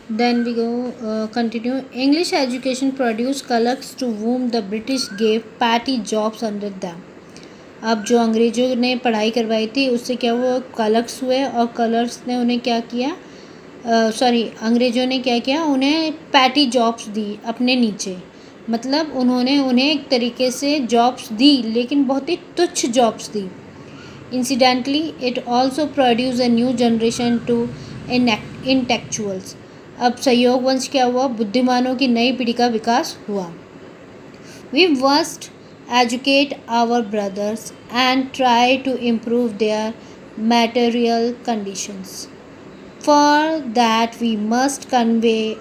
Then we go continue. English education produced clerks to whom the British gave petty jobs under them. अब जो अंग्रेज़ों ने पढ़ाई करवाई थी उससे क्या हुआ, क्लर्क्स हुए और क्लर्क्स ने उन्हें क्या किया, अंग्रेज़ों ने क्या किया, उन्हें पैटी जॉब्स दी अपने नीचे। मतलब उन्होंने उन्हें एक तरीके से जॉब्स दी लेकिन बहुत ही तुच्छ जॉब्स दी। Incidentally it also produce a new generation to intellectuals. अब सहयोग वंश क्या हुआ, बुद्धिमानों की नई पीढ़ी का विकास हुआ। We must educate our brothers and try to improve their material conditions. For that we must convey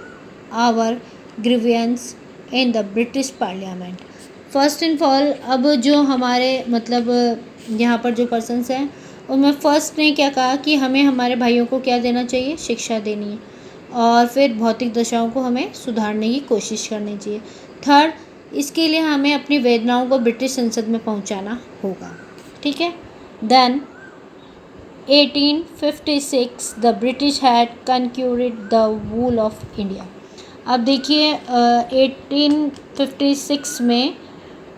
our grievance in the British Parliament. First and all, अब जो हमारे मतलब यहाँ पर जो पर्सन्स हैं उनमें फर्स्ट ने क्या कहा कि हमें हमारे भाइयों को क्या देना चाहिए, शिक्षा देनी है, और फिर भौतिक दशाओं को हमें सुधारने की कोशिश करनी चाहिए। थर्ड, इसके लिए हमें अपनी वेदनाओं को ब्रिटिश संसद में पहुंचाना होगा। ठीक है। Then 1856 the British had conquered the whole of India. अब देखिए 1856 में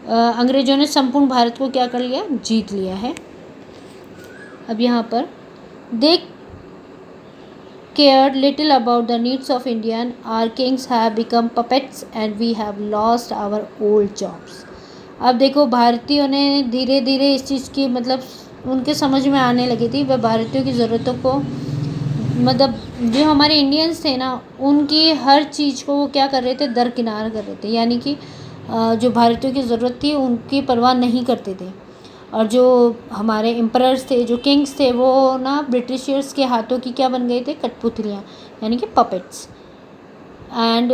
अंग्रेज़ों ने संपूर्ण भारत को क्या कर लिया, जीत लिया है। अब यहाँ पर देख cared little about the needs of Indian. Our kings have become puppets and we have lost our old jobs. अब देखो भारतीयों ने धीरे धीरे इस चीज़ की मतलब उनके समझ में आने लगी थी, वह भारतीयों की ज़रूरतों को मतलब जो हमारे इंडियंस थे ना उनकी हर चीज़ को वो क्या कर रहे थे, दरकिनार कर रहे थे। यानी कि जो भारतीयों की ज़रूरत थी उनकी परवाह नहीं करते थे। और जो हमारे एम्परर्स थे, जो किंग्स थे, वो ना ब्रिटिशर्स के हाथों की क्या बन गए थे, कठपुतलियाँ, यानी कि पपेट्स। एंड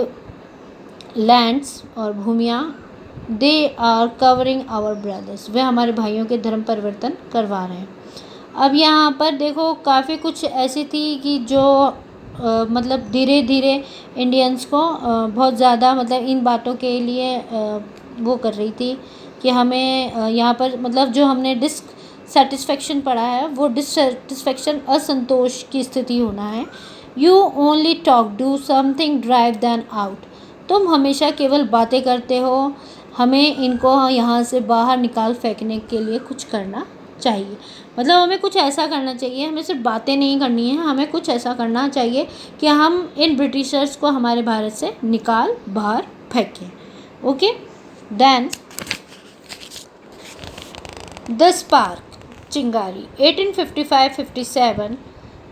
लैंड्स और भूमियाँ, they are covering our brothers, वे हमारे भाइयों के धर्म परिवर्तन करवा रहे हैं। अब यहाँ पर देखो काफ़ी कुछ ऐसी थी कि जो मतलब धीरे धीरे इंडियंस को बहुत ज़्यादा मतलब इन बातों के लिए वो कर रही थी कि हमें यहाँ पर मतलब जो हमने डिससेटिस्फेक्शन पढ़ा है वो डिससेटिस्फेक्शन असंतोष की स्थिति होना है। You only talk, do something, drive them out. तुम हमेशा केवल बातें करते हो, हमें इनको यहाँ से बाहर निकाल फेंकने के लिए कुछ करना चाहिए। मतलब हमें कुछ ऐसा करना चाहिए, हमें सिर्फ बातें नहीं करनी है, हमें कुछ ऐसा करना चाहिए कि हम इन ब्रिटिशर्स को हमारे भारत से निकाल बाहर फेंकें। ओके। देन द स्पार्क, चिंगारी, 1855-57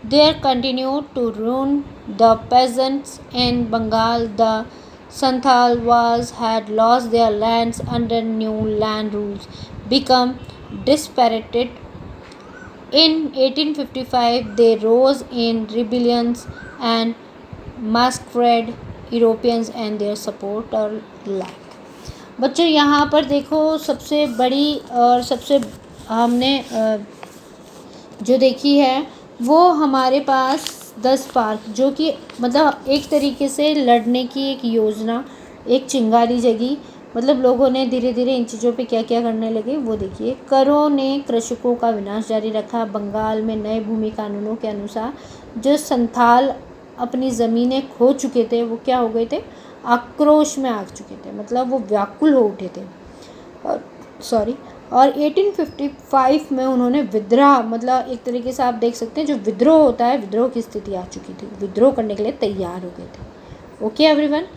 there continued to ruin the peasants in Bengal. The Santhal had lost their lands under new land rules, become dispirited. In 1855 they rose in rebellions and massacred Europeans and their supporter alike. बच्चों यहाँ पर देखो सबसे बड़ी और सबसे हमने जो देखी है वो हमारे पास 10 पार्क, जो कि मतलब एक तरीके से लड़ने की एक योजना, एक चिंगारी जगी। मतलब लोगों ने धीरे धीरे इन चीज़ों पे क्या क्या करने लगे वो देखिए। करों ने कृषकों का विनाश जारी रखा। बंगाल में नए भूमि कानूनों के अनुसार जो संथाल अपनी ज़मीनें खो चुके थे वो क्या हो गए थे, आक्रोश में आ चुके थे, मतलब वो व्याकुल हो उठे थे। और 1855 में उन्होंने विद्रोह, मतलब एक तरीके से आप देख सकते हैं जो विद्रोह होता है, विद्रोह की स्थिति आ चुकी थी, विद्रोह करने के लिए तैयार हो गए थे। Okay everyone.